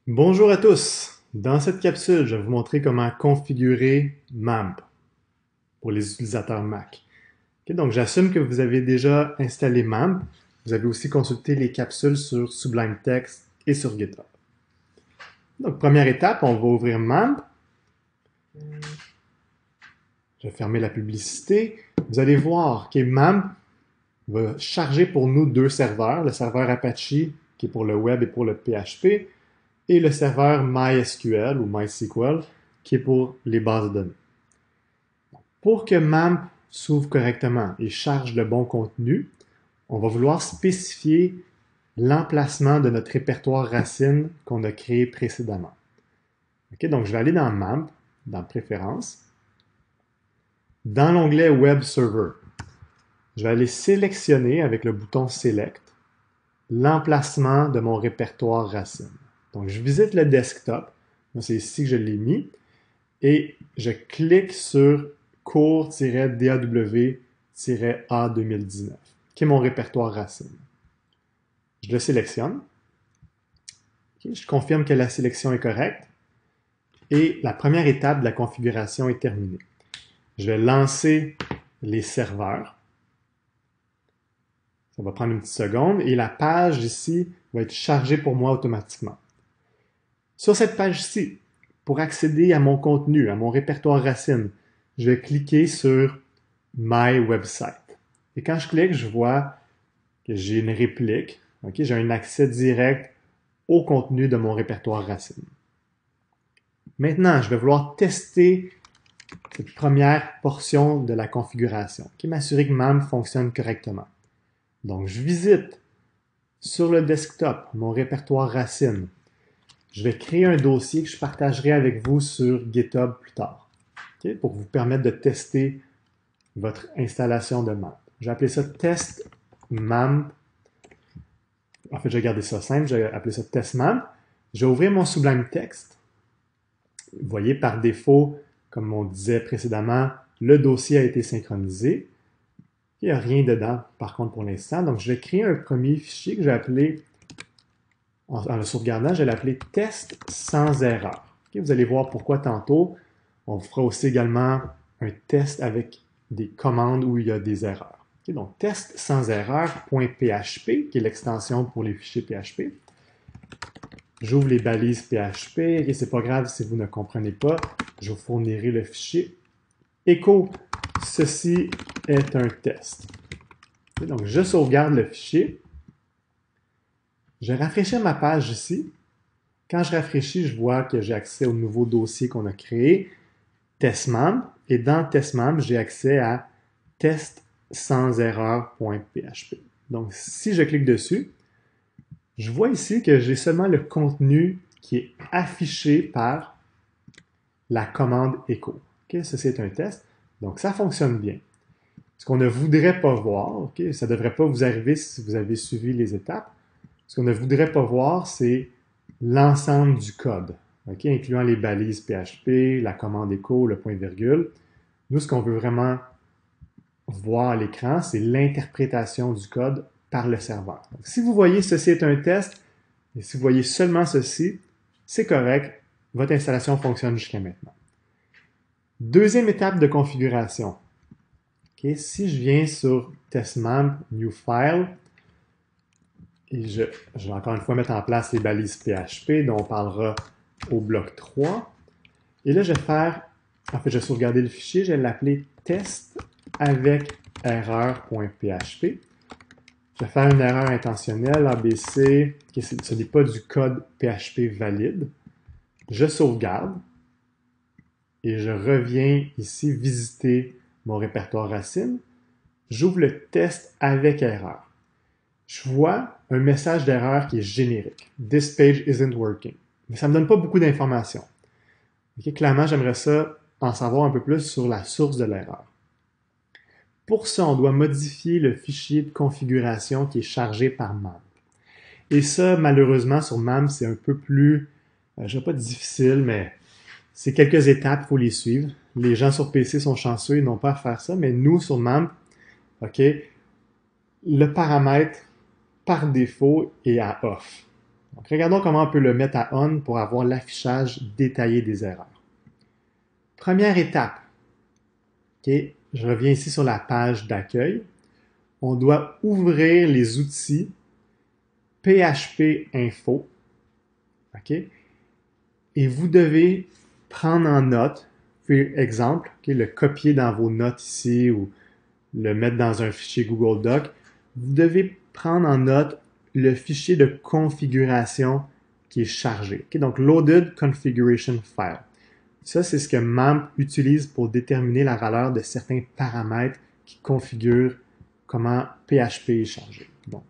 Bonjour à tous! Dans cette capsule, je vais vous montrer comment configurer MAMP pour les utilisateurs Mac. Donc, j'assume que vous avez déjà installé MAMP. Vous avez aussi consulté les capsules sur Sublime Text et sur GitHub. Donc, première étape, on va ouvrir MAMP. Je vais fermer la publicité. Vous allez voir que MAMP va charger pour nous deux serveurs, le serveur Apache qui est pour le web et pour le PHP, et le serveur MySQL ou MySQL qui est pour les bases de données. Pour que MAMP s'ouvre correctement et charge le bon contenu, on va vouloir spécifier l'emplacement de notre répertoire racine qu'on a créé précédemment. Okay, donc, je vais aller dans MAMP, dans Préférences. Dans l'onglet Web Server, je vais aller sélectionner avec le bouton Select l'emplacement de mon répertoire racine. Donc, je visite le desktop. C'est ici que je l'ai mis. Et je clique sur cours-DAW-A 2019, qui est mon répertoire racine. Je le sélectionne. Okay, je confirme que la sélection est correcte. Et la première étape de la configuration est terminée. Je vais lancer les serveurs. Ça va prendre une petite seconde. Et la page ici va être chargée pour moi automatiquement. Sur cette page-ci, pour accéder à mon contenu, à mon répertoire racine, je vais cliquer sur My Website. Et quand je clique, je vois que j'ai une réplique. Okay? J'ai un accès direct au contenu de mon répertoire racine. Maintenant, je vais vouloir tester cette première portion de la configuration, qui m'assurer que MAMP fonctionne correctement. Donc, je visite sur le desktop mon répertoire racine. Je vais créer un dossier que je partagerai avec vous sur GitHub plus tard, okay, pour vous permettre de tester votre installation de MAMP. Je vais appeler ça test MAMP. En fait, je vais garder ça simple. Je vais appeler ça test MAMP. Je vais ouvrir mon Sublime Text. Vous voyez, par défaut, comme on disait précédemment, le dossier a été synchronisé. Il n'y a rien dedans, par contre, pour l'instant. Donc, je vais créer un premier fichier que je vais appeler, en le sauvegardant, je vais l'appeler test sans erreur. Okay, vous allez voir pourquoi tantôt. On fera aussi également un test avec des commandes où il y a des erreurs. Okay, donc, test sans erreur.php, qui est l'extension pour les fichiers PHP. J'ouvre les balises PHP, et c'est pas grave si vous ne comprenez pas, je vous fournirai le fichier. Echo, ceci est un test. Okay, donc, je sauvegarde le fichier. Je rafraîchis ma page ici. Quand je rafraîchis, je vois que j'ai accès au nouveau dossier qu'on a créé, TestMAMP, et dans TestMAMP, j'ai accès à test sans erreur.php. Donc, si je clique dessus, je vois ici que j'ai seulement le contenu qui est affiché par la commande echo. Okay, ceci est un test. Donc, ça fonctionne bien. Ce qu'on ne voudrait pas voir, okay, ça ne devrait pas vous arriver si vous avez suivi les étapes, ce qu'on ne voudrait pas voir, c'est l'ensemble du code, okay, incluant les balises PHP, la commande echo, le point-virgule. Nous, ce qu'on veut vraiment voir à l'écran, c'est l'interprétation du code par le serveur. Donc, si vous voyez ceci est un test, et si vous voyez seulement ceci, c'est correct, votre installation fonctionne jusqu'à maintenant. Deuxième étape de configuration. Okay, si je viens sur testmamp, new file, et je vais encore une fois mettre en place les balises PHP dont on parlera au bloc 3. Et là, je vais faire, en fait, je vais sauvegarder le fichier, je vais l'appeler test avec erreur.php. Je vais faire une erreur intentionnelle, ABC, ce n'est pas du code PHP valide. Je sauvegarde et je reviens ici visiter mon répertoire racine. J'ouvre le test avec erreur. Je vois un message d'erreur qui est générique. This page isn't working. Mais ça ne me donne pas beaucoup d'informations. Okay, clairement, j'aimerais ça en savoir un peu plus sur la source de l'erreur. Pour ça, on doit modifier le fichier de configuration qui est chargé par MAMP. Et ça, malheureusement, sur MAMP, c'est un peu plus, je ne dirais pas difficile, mais c'est quelques étapes, il faut les suivre. Les gens sur PC sont chanceux, ils n'ont pas à faire ça, mais nous, sur MAMP, okay, le paramètre par défaut est à off. Donc, regardons comment on peut le mettre à on pour avoir l'affichage détaillé des erreurs. Première étape, okay, je reviens ici sur la page d'accueil. On doit ouvrir les outils PHP Info, okay, et vous devez prendre en note, par exemple, okay, le copier dans vos notes ici ou le mettre dans un fichier Google Doc. Vous devez prendre en note le fichier de configuration qui est chargé. Okay? Donc, Loaded Configuration File. Ça, c'est ce que MAMP utilise pour déterminer la valeur de certains paramètres qui configurent comment PHP est chargé. Donc,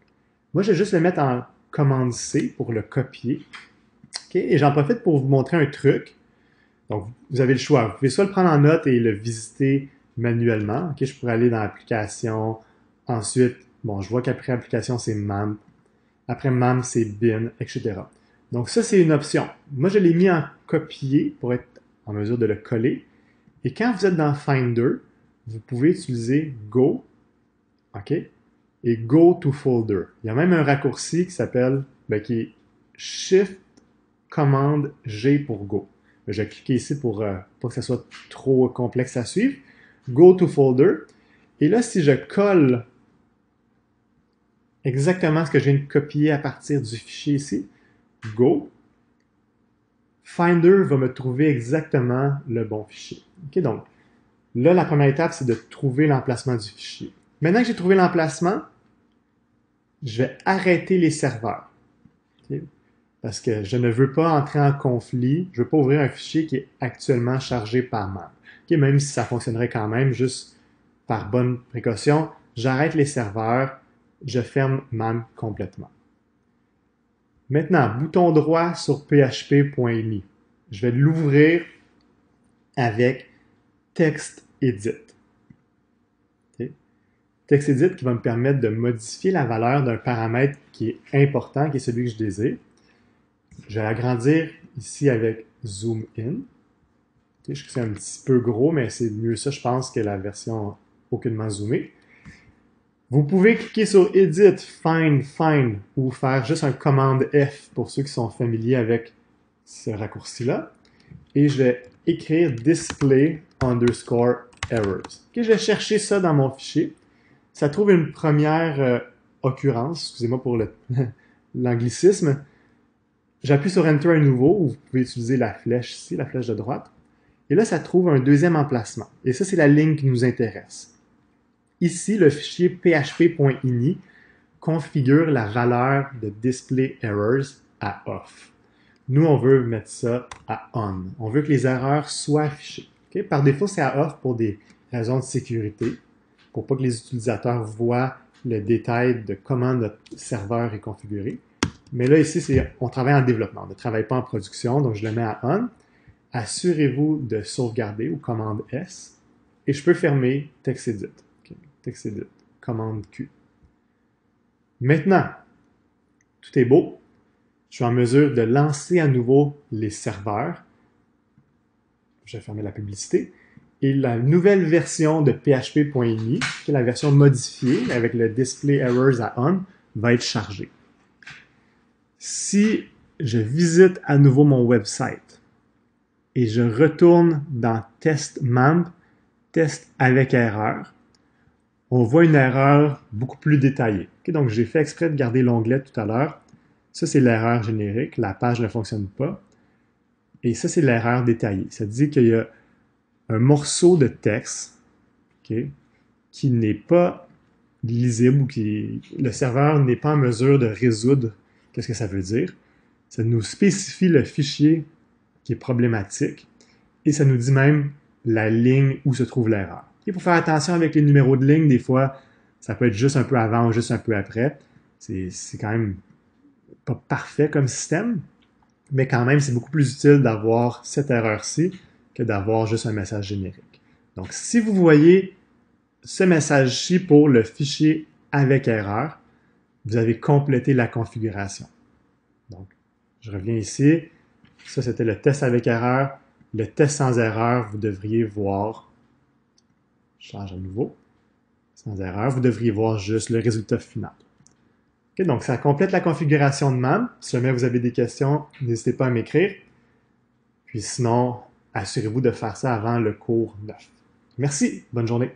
moi, je vais juste le mettre en commande C pour le copier. Okay? Et j'en profite pour vous montrer un truc. Donc, vous avez le choix. Vous pouvez soit le prendre en note et le visiter manuellement. Okay? Je pourrais aller dans l'application. Ensuite, bon, je vois qu'après application, c'est MAMP. Après MAMP, c'est bin, etc. Donc, ça, c'est une option. Moi, je l'ai mis en copier pour être en mesure de le coller. Et quand vous êtes dans Finder, vous pouvez utiliser Go, OK, et Go to Folder. Il y a même un raccourci qui s'appelle, qui est Shift Commande G pour Go. Je vais cliquer ici pour pas que ça soit trop complexe à suivre. Go to Folder. Et là, si je colle exactement ce que je viens de copier à partir du fichier ici, Go, Finder va me trouver exactement le bon fichier. Okay, donc, là, la première étape, c'est de trouver l'emplacement du fichier. Maintenant que j'ai trouvé l'emplacement, je vais arrêter les serveurs. Okay? Parce que je ne veux pas entrer en conflit, je ne veux pas ouvrir un fichier qui est actuellement chargé par MAMP. Okay? Même si ça fonctionnerait quand même, juste par bonne précaution, j'arrête les serveurs, je ferme MAMP complètement. Maintenant, bouton droit sur php.ini. Je vais l'ouvrir avec TextEdit. Okay? TextEdit qui va me permettre de modifier la valeur d'un paramètre qui est important, qui est celui que je désire. Je vais agrandir ici avec Zoom In. Okay? Je sais que c'est un petit peu gros, mais c'est mieux ça, je pense, que la version aucunement zoomée. Vous pouvez cliquer sur Edit, Find, ou faire juste un commande F pour ceux qui sont familiers avec ce raccourci-là. Et je vais écrire display underscore errors. Okay, je vais chercher ça dans mon fichier. Ça trouve une première occurrence, excusez-moi pour l'anglicisme. J'appuie sur Enter à nouveau, ou vous pouvez utiliser la flèche ici, la flèche de droite. Et là, ça trouve un deuxième emplacement. Et ça, c'est la ligne qui nous intéresse. Ici, le fichier php.ini configure la valeur de display errors à off. Nous, on veut mettre ça à on. On veut que les erreurs soient affichées. Okay? Par défaut, c'est à off pour des raisons de sécurité, pour pas que les utilisateurs voient le détail de comment notre serveur est configuré. Mais là, ici, on travaille en développement. On ne travaille pas en production, donc je le mets à on. Assurez-vous de sauvegarder ou commande S. Et je peux fermer TextEdit. Okay? TextEdit, commande Q. Maintenant, tout est beau. Je suis en mesure de lancer à nouveau les serveurs. Je vais fermer la publicité. Et la nouvelle version de php.ini, qui est la version modifiée avec le display errors à on, va être chargée. Si je visite à nouveau mon website et je retourne dans Test MAMP, Test avec erreur, on voit une erreur beaucoup plus détaillée. Okay, donc, j'ai fait exprès de garder l'onglet tout à l'heure. Ça, c'est l'erreur générique. La page ne fonctionne pas. Et ça, c'est l'erreur détaillée. Ça dit qu'il y a un morceau de texte okay, qui n'est pas lisible ou le serveur n'est pas en mesure de résoudre. Qu'est-ce que ça veut dire? Ça nous spécifie le fichier qui est problématique et ça nous dit même la ligne où se trouve l'erreur. Il faut faire attention avec les numéros de ligne. Des fois, ça peut être juste un peu avant ou juste un peu après. C'est quand même pas parfait comme système, mais quand même, c'est beaucoup plus utile d'avoir cette erreur-ci que d'avoir juste un message générique. Donc, si vous voyez ce message-ci pour le fichier avec erreur, vous avez complété la configuration. Donc, je reviens ici. Ça, c'était le test avec erreur. Le test sans erreur, vous devriez voir, je change à nouveau, sans erreur, vous devriez voir juste le résultat final. OK, donc ça complète la configuration de MAM. Si jamais vous avez des questions, n'hésitez pas à m'écrire. Puis sinon, assurez-vous de faire ça avant le cours 9. Merci, bonne journée.